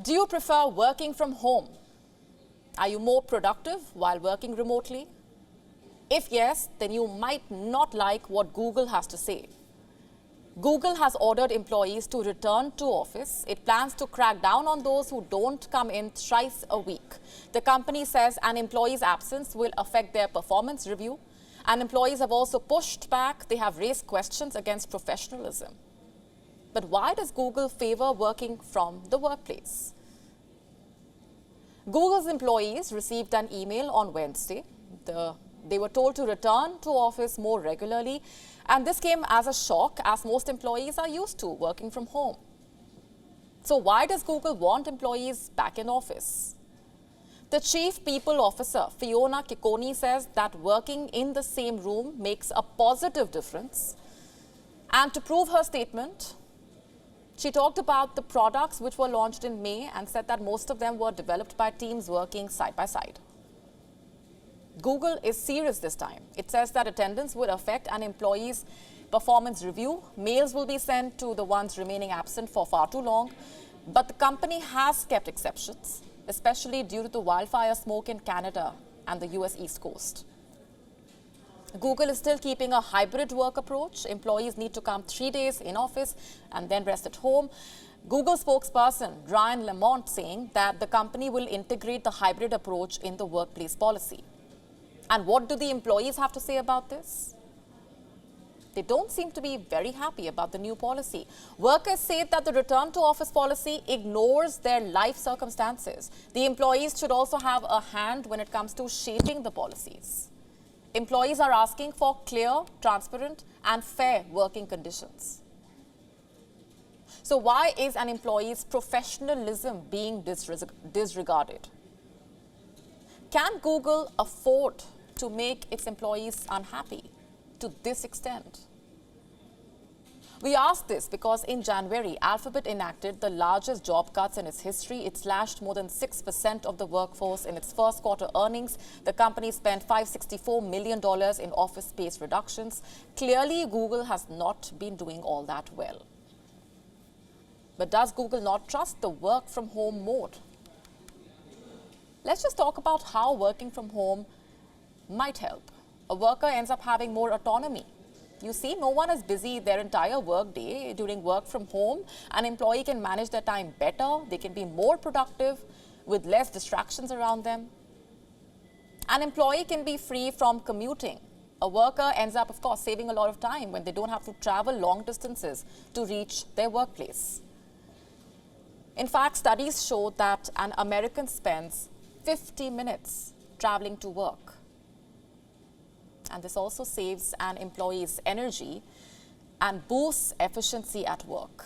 Do you prefer working from home? Are you more productive while working remotely? If yes, then you might not like what Google has to say. Google has ordered employees to return to office. It plans to crack down on those who don't come in thrice a week. The company says an employee's absence will affect their performance review. And employees have also pushed back. They have raised questions against professionalism. But why does Google favor working from the workplace? Google's employees received an email on Wednesday. They were told to return to office more regularly, and this came as a shock as most employees are used to working from home. So why does Google want employees back in office? The Chief People Officer, Fiona Ciccone, says that working in the same room makes a positive difference. And to prove her statement, she talked about the products which were launched in May and said that most of them were developed by teams working side by side. Google is serious this time. It says that attendance would affect an employee's performance review. Mails will be sent to the ones remaining absent for far too long. But the company has kept exceptions, especially due to the wildfire smoke in Canada and the US East Coast. Google is still keeping a hybrid work approach. Employees need to come 3 days in office and then rest at home. Google spokesperson Ryan Lamont saying that the company will integrate the hybrid approach in the workplace policy. And what do the employees have to say about this? They don't seem to be very happy about the new policy. Workers say that the return to office policy ignores their life circumstances. The employees should also have a hand when it comes to shaping the policies. Employees are asking for clear, transparent, and fair working conditions. So why is an employee's professionalism being disregarded? Can Google afford to make its employees unhappy to this extent? We ask this because in January, Alphabet enacted the largest job cuts in its history. It slashed more than 6% of the workforce in its first quarter earnings. The company spent $564 million in office space reductions. Clearly, Google has not been doing all that well. But does Google not trust the work from home mode? Let's just talk about how working from home might help. A worker ends up having more autonomy. You see, no one is busy their entire work day. During work from home, an employee can manage their time better. They can be more productive with less distractions around them. An employee can be free from commuting. A worker ends up, of course, saving a lot of time when they don't have to travel long distances to reach their workplace. In fact, studies show that an American spends 50 minutes traveling to work. And this also saves an employee's energy and boosts efficiency at work.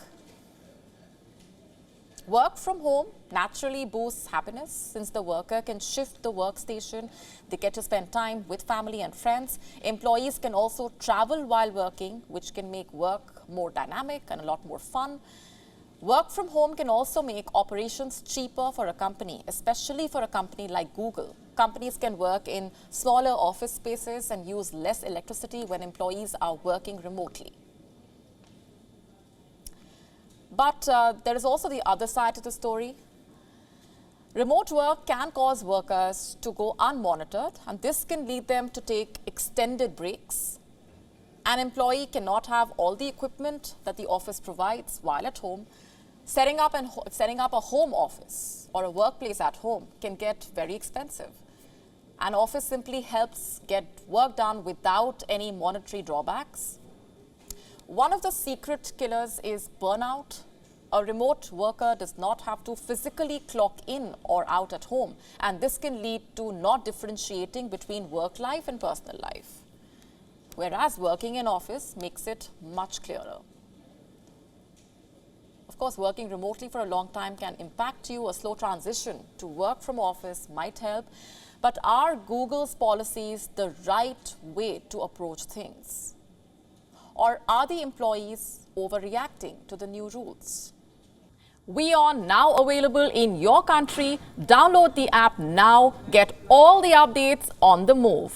Work from home naturally boosts happiness since the worker can shift the workstation. They get to spend time with family and friends. Employees can also travel while working, which can make work more dynamic and a lot more fun. Work from home can also make operations cheaper for a company, especially for a company like Google. Companies can work in smaller office spaces and use less electricity when employees are working remotely. But there is also the other side to the story. Remote work can cause workers to go unmonitored, and this can lead them to take extended breaks. An employee cannot have all the equipment that the office provides while at home. Setting up a home office or a workplace at home can get very expensive. An office simply helps get work done without any monetary drawbacks. One of the secret killers is burnout. A remote worker does not have to physically clock in or out at home, and this can lead to not differentiating between work life and personal life. Whereas working in office makes it much clearer. Of course, working remotely for a long time can impact you. A slow transition to work from office might help. But are Google's policies the right way to approach things? Or are the employees overreacting to the new rules? WION now available in your country. Download the app now. Get all the updates on the move.